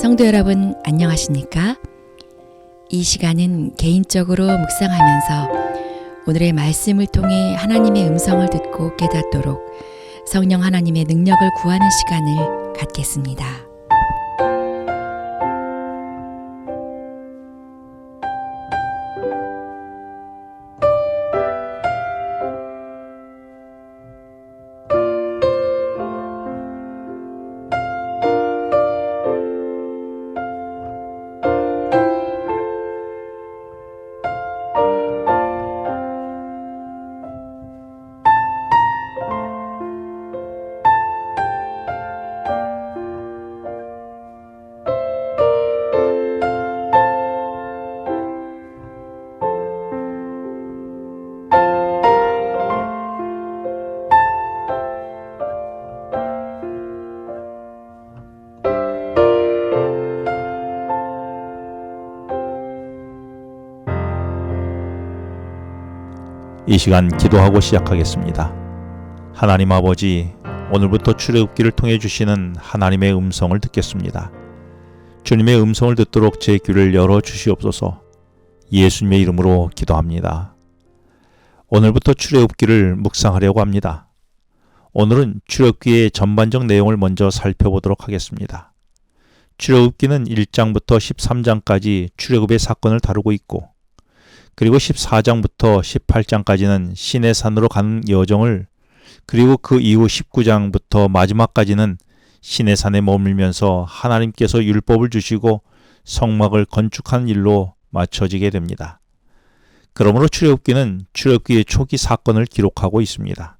성도 여러분 안녕하십니까? 이 시간은 개인적으로 묵상하면서 오늘의 말씀을 통해 하나님의 음성을 듣고 깨닫도록 성령 하나님의 능력을 구하는 시간을 갖겠습니다. 이 시간 기도하고 시작하겠습니다. 하나님 아버지, 오늘부터 출애굽기를 통해 주시는 하나님의 음성을 듣겠습니다. 주님의 음성을 듣도록 제 귀를 열어 주시옵소서. 예수님의 이름으로 기도합니다. 오늘부터 출애굽기를 묵상하려고 합니다. 오늘은 출애굽기의 전반적 내용을 먼저 살펴보도록 하겠습니다. 출애굽기는 1장부터 13장까지 출애굽의 사건을 다루고 있고, 그리고 14장부터 18장까지는 시내산으로 가는 여정을, 그리고 그 이후 19장부터 마지막까지는 시내산에 머물면서 하나님께서 율법을 주시고 성막을 건축하는 일로 맞춰지게 됩니다. 그러므로 출애굽기는 출애굽기의 초기 사건을 기록하고 있습니다.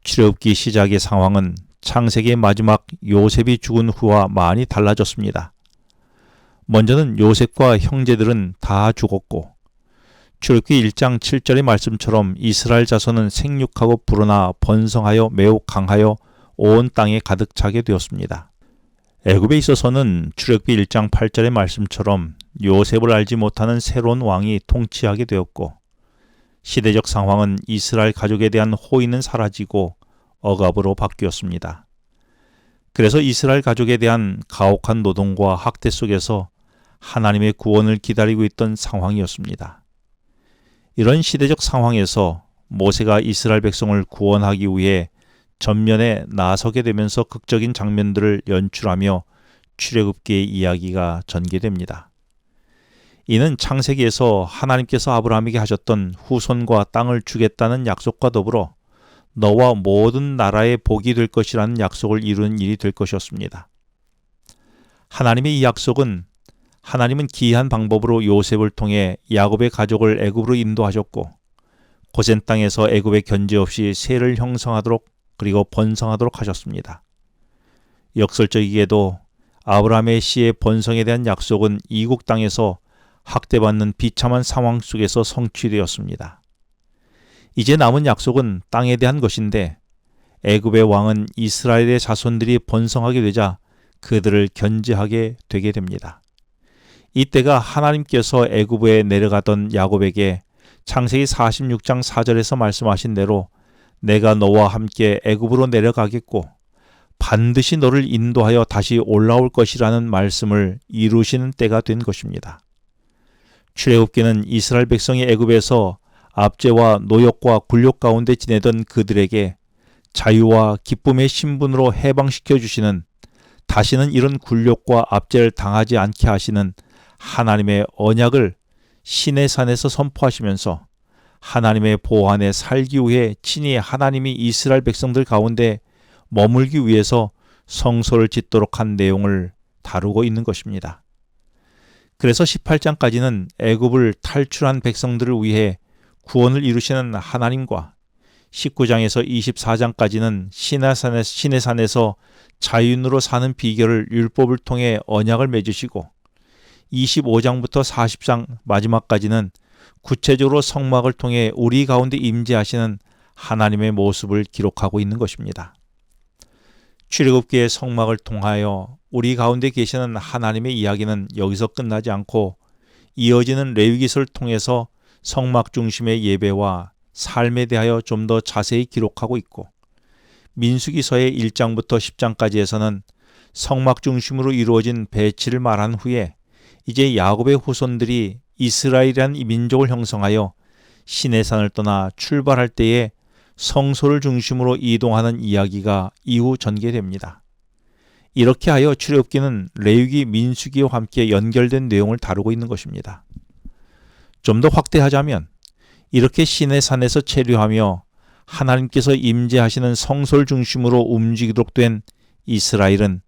출애굽기 시작의 상황은 창세기의 마지막 요셉이 죽은 후와 많이 달라졌습니다. 먼저는 요셉과 형제들은 다 죽었고, 출애굽기 1장 7절의 말씀처럼 이스라엘 자손은 생육하고 불어나 번성하여 매우 강하여 온 땅에 가득 차게 되었습니다. 애굽에 있어서는 출애굽기 1장 8절의 말씀처럼 요셉을 알지 못하는 새로운 왕이 통치하게 되었고, 시대적 상황은 이스라엘 가족에 대한 호의는 사라지고 억압으로 바뀌었습니다. 그래서 이스라엘 가족에 대한 가혹한 노동과 학대 속에서 하나님의 구원을 기다리고 있던 상황이었습니다. 이런 시대적 상황에서 모세가 이스라엘 백성을 구원하기 위해 전면에 나서게 되면서 극적인 장면들을 연출하며 출애굽기의 이야기가 전개됩니다. 이는 창세기에서 하나님께서 아브라함에게 하셨던 후손과 땅을 주겠다는 약속과 더불어 너와 모든 나라의 복이 될 것이라는 약속을 이루는 일이 될 것이었습니다. 하나님의 이 약속은, 하나님은 기이한 방법으로 요셉을 통해 야곱의 가족을 애굽으로 인도하셨고, 고센 땅에서 애굽의 견제 없이 세를 형성하도록, 그리고 번성하도록 하셨습니다. 역설적이게도 아브라함의 씨의 번성에 대한 약속은 이국 땅에서 학대받는 비참한 상황 속에서 성취되었습니다. 이제 남은 약속은 땅에 대한 것인데, 애굽의 왕은 이스라엘의 자손들이 번성하게 되자 그들을 견제하게 되게 됩니다. 이때가 하나님께서 애굽에 내려가던 야곱에게 창세기 46장 4절에서 말씀하신 대로 내가 너와 함께 애굽으로 내려가겠고 반드시 너를 인도하여 다시 올라올 것이라는 말씀을 이루시는 때가 된 것입니다. 출애굽기는 이스라엘 백성이 애굽에서 압제와 노역과 굴욕 가운데 지내던 그들에게 자유와 기쁨의 신분으로 해방시켜 주시는, 다시는 이런 굴욕과 압제를 당하지 않게 하시는 하나님의 언약을 시내산에서 선포하시면서 하나님의 보호 안에 살기 위해 친히 하나님이 이스라엘 백성들 가운데 머물기 위해서 성소를 짓도록 한 내용을 다루고 있는 것입니다. 그래서 18장까지는 애굽을 탈출한 백성들을 위해 구원을 이루시는 하나님과, 19장에서 24장까지는 시내산에서 자유인으로 사는 비결을 율법을 통해 언약을 맺으시고, 25장부터 40장 마지막까지는 구체적으로 성막을 통해 우리 가운데 임재하시는 하나님의 모습을 기록하고 있는 것입니다. 출애굽기의 성막을 통하여 우리 가운데 계시는 하나님의 이야기는 여기서 끝나지 않고 이어지는 레위기서를 통해서 성막 중심의 예배와 삶에 대하여 좀 더 자세히 기록하고 있고, 민수기서의 1장부터 10장까지에서는 성막 중심으로 이루어진 배치를 말한 후에 이제 야곱의 후손들이 이스라엘이란 이 민족을 형성하여 시내산을 떠나 출발할 때에 성소를 중심으로 이동하는 이야기가 이후 전개됩니다. 이렇게 하여 출애굽기는 레위기, 민수기와 함께 연결된 내용을 다루고 있는 것입니다. 좀 더 확대하자면 이렇게 시내산에서 체류하며 하나님께서 임재하시는 성소를 중심으로 움직이도록 된 이스라엘은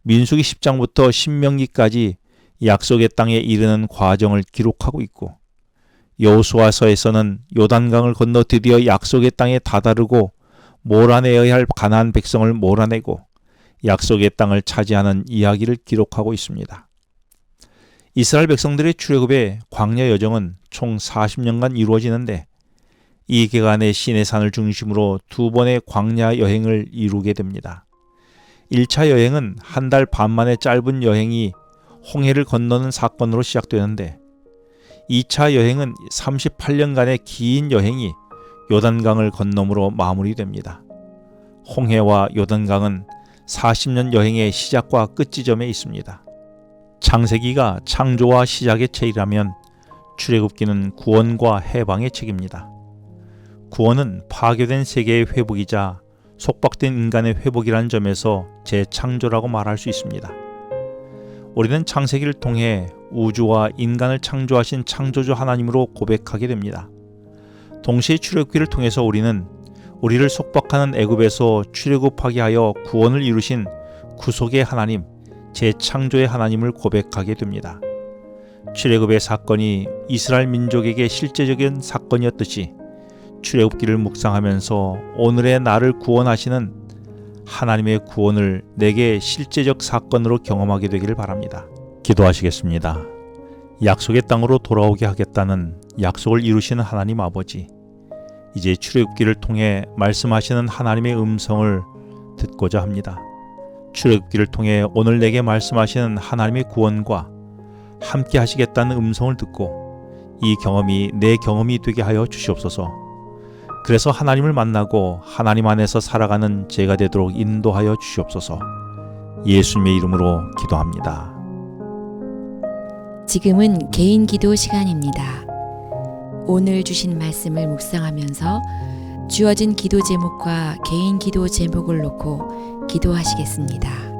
민수기 10장부터 신명기까지 약속의 땅에 이르는 과정을 기록하고 있고, 여호수아서에서는 요단강을 건너 드디어 약속의 땅에 다다르고 몰아내어야 할 가나안 백성을 몰아내고 약속의 땅을 차지하는 이야기를 기록하고 있습니다. 이스라엘 백성들의 출애굽의 광야 여정은 총 40년간 이루어지는데, 이 기간에 시내산을 중심으로 두 번의 광야 여행을 이루게 됩니다. 1차 여행은 한 달 반 만의 짧은 여행이 홍해를 건너는 사건으로 시작되는데, 2차 여행은 38년간의 긴 여행이 요단강을 건너므로 마무리됩니다. 홍해와 요단강은 40년 여행의 시작과 끝 지점에 있습니다. 창세기가 창조와 시작의 책이라면 출애굽기는 구원과 해방의 책입니다. 구원은 파괴된 세계의 회복이자 속박된 인간의 회복이라는 점에서 재창조라고 말할 수 있습니다. 우리는 창세기를 통해 우주와 인간을 창조하신 창조주 하나님으로 고백하게 됩니다. 동시에 출애굽기를 통해서 우리는 우리를 속박하는 애굽에서 출애굽하게 하여 구원을 이루신 구속의 하나님, 재창조의 하나님을 고백하게 됩니다. 출애굽의 사건이 이스라엘 민족에게 실제적인 사건이었듯이 출애굽기를 묵상하면서 오늘의 나를 구원하시는 하나님의 구원을 내게 실제적 사건으로 경험하게 되기를 바랍니다. 기도하시겠습니다. 약속의 땅으로 돌아오게 하겠다는 약속을 이루시는 하나님 아버지, 이제 출애굽기를 통해 말씀하시는 하나님의 음성을 듣고자 합니다. 출애굽기를 통해 오늘 내게 말씀하시는 하나님의 구원과 함께 하시겠다는 음성을 듣고 이 경험이 내 경험이 되게 하여 주시옵소서. 그래서 하나님을 만나고 하나님 안에서 살아가는 제가 되도록 인도하여 주시옵소서. 예수님의 이름으로 기도합니다. 지금은 개인 기도 시간입니다. 오늘 주신 말씀을 묵상하면서 주어진 기도 제목과 개인 기도 제목을 놓고 기도하시겠습니다.